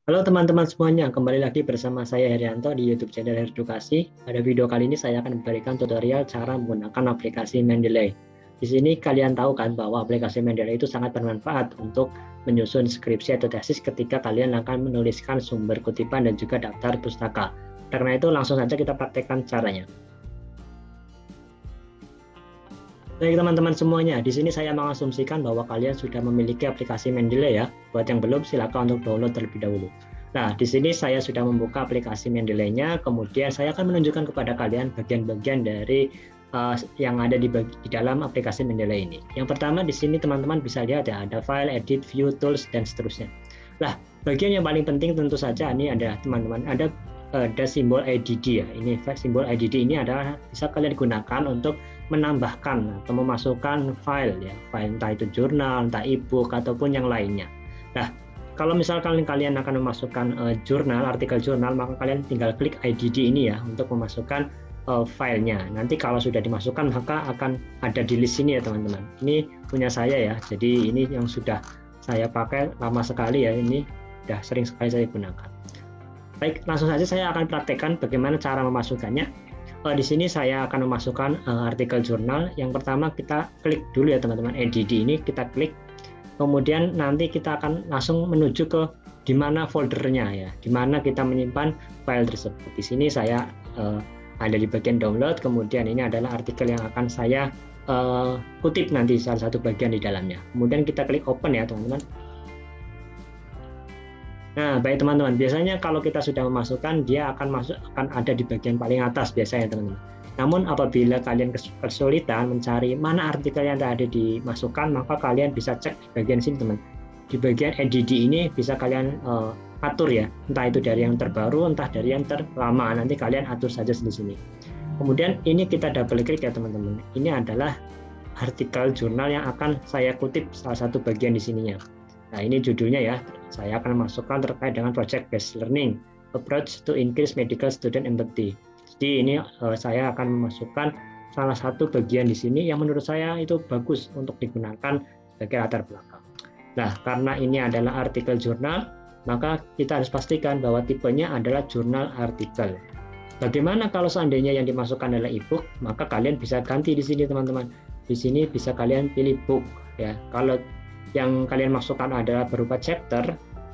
Halo teman-teman semuanya, kembali lagi bersama saya Herianto di YouTube channel Edukasi. Pada video kali ini saya akan memberikan tutorial cara menggunakan aplikasi Mendeley. Di sini kalian tahu kan bahwa aplikasi Mendeley itu sangat bermanfaat untuk menyusun skripsi atau tesis ketika kalian akan menuliskan sumber kutipan dan juga daftar pustaka. Karena itu langsung saja kita praktekkan caranya. Baik teman-teman semuanya, di sini saya mengasumsikan bahwa kalian sudah memiliki aplikasi Mendeley ya. Buat yang belum, silakan untuk download terlebih dahulu. Nah, di sini saya sudah membuka aplikasi Mendeley-nya, kemudian saya akan menunjukkan kepada kalian bagian-bagian dari yang ada di dalam aplikasi Mendeley ini. Yang pertama di sini teman-teman bisa lihat ya, ada file, edit, view, tools, dan seterusnya. Nah, bagian yang paling penting tentu saja ini ada teman-teman, ada simbol IDD ya. Ini simbol IDD ini adalah bisa kalian gunakan untuk menambahkan atau memasukkan file ya, file entah itu jurnal, entah e-book ataupun yang lainnya. Nah, kalau misalkan kalian akan memasukkan jurnal, artikel jurnal, maka kalian tinggal klik IDD ini ya untuk memasukkan filenya. Nanti kalau sudah dimasukkan maka akan ada di list ini ya teman-teman. Ini punya saya ya. Jadi ini yang sudah saya pakai lama sekali ya, ini sudah sering sekali saya gunakan. Baik, langsung saja saya akan praktekkan bagaimana cara memasukkannya. Di sini saya akan memasukkan artikel jurnal. Yang pertama kita klik dulu ya teman-teman, EDD ini kita klik. Kemudian nanti kita akan langsung menuju ke di mana foldernya ya, di mana kita menyimpan file tersebut. Di sini saya ada di bagian download. Kemudian ini adalah artikel yang akan saya kutip nanti salah satu bagian di dalamnya. Kemudian kita klik open ya teman-teman. Nah, baik teman-teman, biasanya kalau kita sudah memasukkan, dia akan ada di bagian paling atas biasanya teman-teman. Namun apabila kalian kesulitan mencari mana artikel yang ada dimasukkan, maka kalian bisa cek di bagian sini teman. Di bagian EDD ini bisa kalian atur ya, entah itu dari yang terbaru, entah dari yang terlama. Nanti kalian atur saja di sini. Kemudian ini kita double klik ya teman-teman. Ini adalah artikel jurnal yang akan saya kutip salah satu bagian di sininya. Nah, ini judulnya ya. Saya akan masukkan terkait dengan Project Based Learning, Approach to Increase Medical Student Empathy. Jadi ini saya akan memasukkan salah satu bagian di sini yang menurut saya itu bagus untuk digunakan sebagai latar belakang. Nah, karena ini adalah artikel jurnal, maka kita harus pastikan bahwa tipenya adalah jurnal artikel. Bagaimana kalau seandainya yang dimasukkan adalah e-book, maka kalian bisa ganti di sini teman-teman. Di sini bisa kalian pilih book ya. Kalau yang kalian masukkan adalah berupa chapter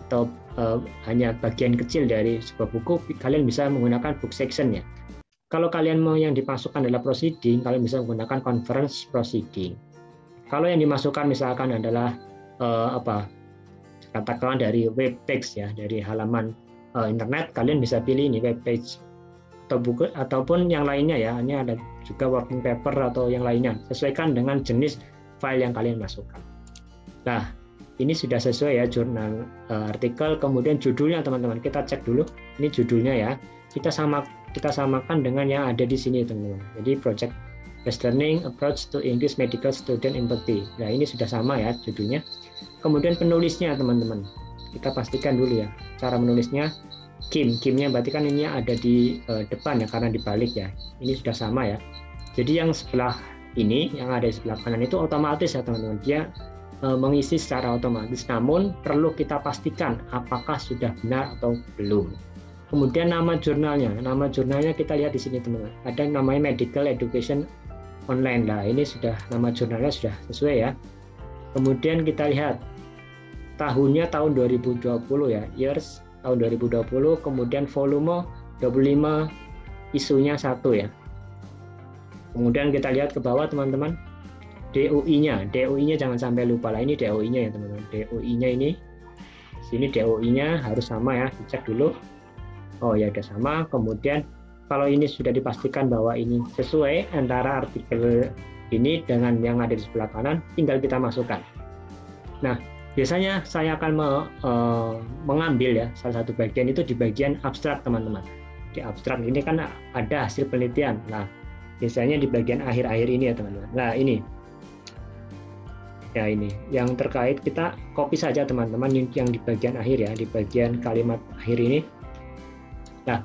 atau hanya bagian kecil dari sebuah buku, kalian bisa menggunakan book section ya. Kalau kalian mau yang dimasukkan adalah proceeding, kalian bisa menggunakan conference proceeding. Kalau yang dimasukkan misalkan adalah katakanlah dari web page ya, dari halaman internet, kalian bisa pilih ini web page atau buku ataupun yang lainnya ya. Ini ada juga working paper atau yang lainnya. Sesuaikan dengan jenis file yang kalian masukkan. Nah, ini sudah sesuai ya jurnal artikel. Kemudian judulnya teman-teman, kita cek dulu. Ini judulnya ya. Kita samakan dengan yang ada di sini teman-teman. Jadi Project Based Learning Approach to Increase Medical Student Empathy. Nah, ini sudah sama ya judulnya. Kemudian penulisnya teman-teman. Kita pastikan dulu ya cara menulisnya. Kimnya berarti kan ini ada di depan ya karena dibalik ya. Ini sudah sama ya. Jadi yang sebelah ini yang ada di sebelah kanan itu otomatis ya teman-teman. Dia mengisi secara otomatis, namun perlu kita pastikan apakah sudah benar atau belum. Kemudian nama jurnalnya kita lihat di sini teman-teman. Ada namanya Medical Education Online. Nah, ini sudah nama jurnalnya sudah sesuai ya. Kemudian kita lihat tahunnya tahun 2020 ya, years tahun 2020, kemudian volume 25, isunya 1 ya. Kemudian kita lihat ke bawah teman-teman. DOI-nya jangan sampai lupa lah, ini DOI-nya ya teman-teman. DOI-nya ini, sini DOI-nya harus sama ya, dicek dulu. Oh ya udah sama. Kemudian kalau ini sudah dipastikan bahwa ini sesuai antara artikel ini dengan yang ada di sebelah kanan, tinggal kita masukkan. Nah, biasanya saya akan mengambil ya salah satu bagian itu di bagian abstrak teman-teman. Di abstrak ini kan ada hasil penelitian. Nah, biasanya di bagian akhir-akhir ini ya teman-teman. Nah, ini. Ya ini, yang terkait kita copy saja teman-teman yang di bagian akhir ya, di bagian kalimat akhir ini. Nah,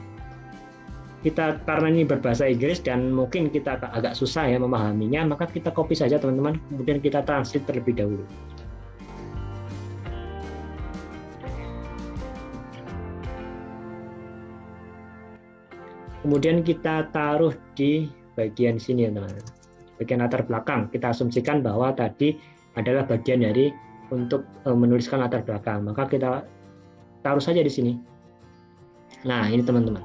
kita karena ini berbahasa Inggris dan mungkin kita agak susah ya memahaminya, maka kita copy saja teman-teman, kemudian kita translate terlebih dahulu. Kemudian kita taruh di bagian sini, teman-teman. Bagian latar belakang, kita asumsikan bahwa tadi adalah bagian dari untuk menuliskan latar belakang. Maka kita taruh saja di sini. Nah, ini teman-teman.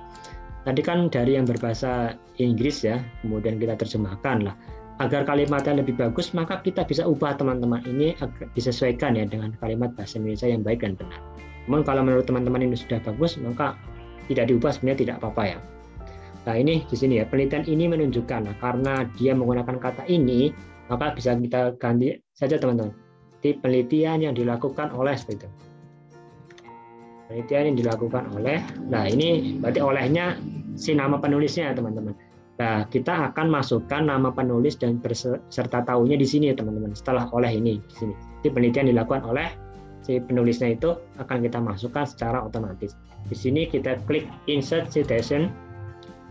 Tadi kan dari yang berbahasa Inggris ya, kemudian kita terjemahkan lah. Agar kalimatnya lebih bagus, maka kita bisa ubah teman-teman. Ini disesuaikan ya dengan kalimat bahasa Indonesia yang baik dan benar. Namun kalau menurut teman-teman ini sudah bagus, maka tidak diubah sebenarnya tidak apa-apa ya. Nah ini di sini ya, penelitian ini menunjukkan nah, karena dia menggunakan kata ini, maka bisa kita ganti saja teman-teman. Di penelitian yang dilakukan oleh seperti itu. Penelitian yang dilakukan oleh, nah ini berarti olehnya si nama penulisnya teman-teman. Nah, kita akan masukkan nama penulis dan beserta tahunnya di sini ya teman-teman. Setelah oleh ini di sini. Jadi penelitian dilakukan oleh si penulisnya itu akan kita masukkan secara otomatis. Di sini kita klik Insert Citation,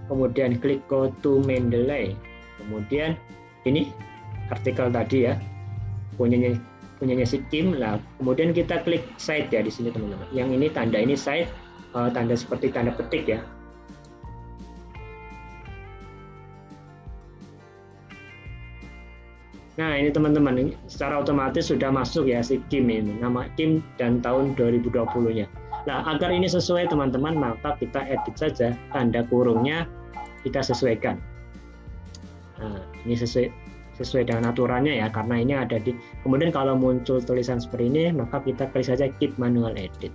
kemudian klik Go to Mendeley. Kemudian ini artikel tadi ya punyanya si Kim lah. Kemudian kita klik Cite ya di sini teman-teman. Yang ini tanda ini cite, tanda seperti tanda petik ya. Nah ini teman-teman, secara otomatis sudah masuk ya si Kim ini, nama Kim dan tahun 2020-nya. Nah agar ini sesuai teman-teman, maka kita edit saja tanda kurungnya, kita sesuaikan. Nah ini sesuai dengan aturannya ya, karena ini ada di. Kemudian kalau muncul tulisan seperti ini, maka kita klik saja Keep Manual Edit.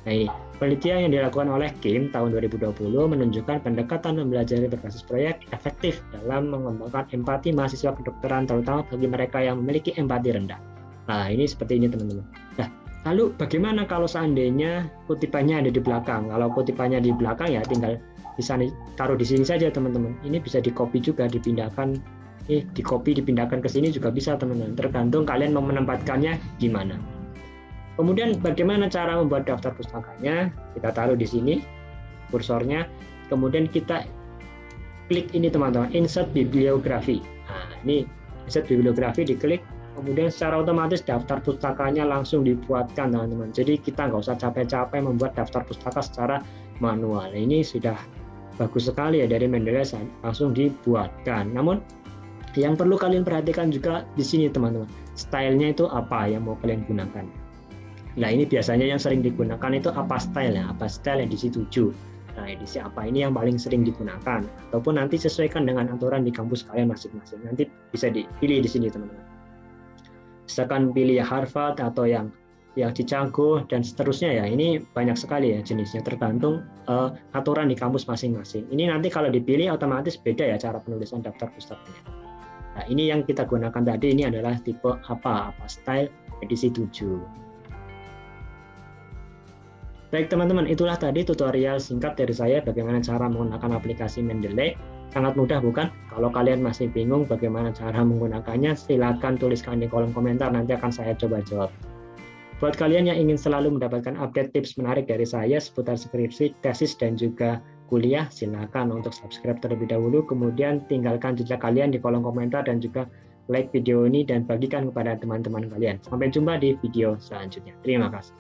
Nah ini penelitian yang dilakukan oleh Kim tahun 2020 menunjukkan pendekatan mempelajari berbasis proyek efektif dalam mengembangkan empati mahasiswa kedokteran, terutama bagi mereka yang memiliki empati rendah. Nah ini seperti ini teman-teman. Nah lalu bagaimana kalau seandainya kutipannya ada di belakang? Kalau kutipannya di belakang ya tinggal bisa taruh di sini saja teman-teman. Ini bisa di copy juga, dipindahkan, di copy dipindahkan ke sini juga bisa teman-teman. Tergantung kalian mau menempatkannya gimana. Kemudian bagaimana cara membuat daftar pustakanya? Kita taruh di sini kursornya. Kemudian kita klik ini teman-teman, Insert Bibliografi. Nah, ini Insert Bibliografi diklik. Kemudian secara otomatis daftar pustakanya langsung dibuatkan teman-teman. Jadi kita nggak usah capek-capek membuat daftar pustaka secara manual. Ini sudah bagus sekali ya dari Mendeley langsung dibuatkan. Namun yang perlu kalian perhatikan juga di sini teman-teman. Stylenya itu apa yang mau kalian gunakan? Nah ini biasanya yang sering digunakan itu apa style-nya, apa style edisi 7. Nah edisi apa ini yang paling sering digunakan, ataupun nanti sesuaikan dengan aturan di kampus kalian masing-masing. Nanti bisa dipilih di sini teman-teman. Misalkan pilih Harvard atau yang Chicago dan seterusnya ya. Ini banyak sekali ya jenisnya, tergantung aturan di kampus masing-masing. Ini nanti kalau dipilih otomatis beda ya cara penulisan daftar pustakanya. Nah ini yang kita gunakan tadi ini adalah tipe apa style edisi 7. Baik teman-teman, itulah tadi tutorial singkat dari saya bagaimana cara menggunakan aplikasi Mendeley. Sangat mudah bukan? Kalau kalian masih bingung bagaimana cara menggunakannya, silakan tuliskan di kolom komentar, nanti akan saya coba jawab. Buat kalian yang ingin selalu mendapatkan update tips menarik dari saya seputar skripsi, tesis, dan juga kuliah, silakan untuk subscribe terlebih dahulu, kemudian tinggalkan jejak kalian di kolom komentar dan juga like video ini dan bagikan kepada teman-teman kalian. Sampai jumpa di video selanjutnya. Terima kasih.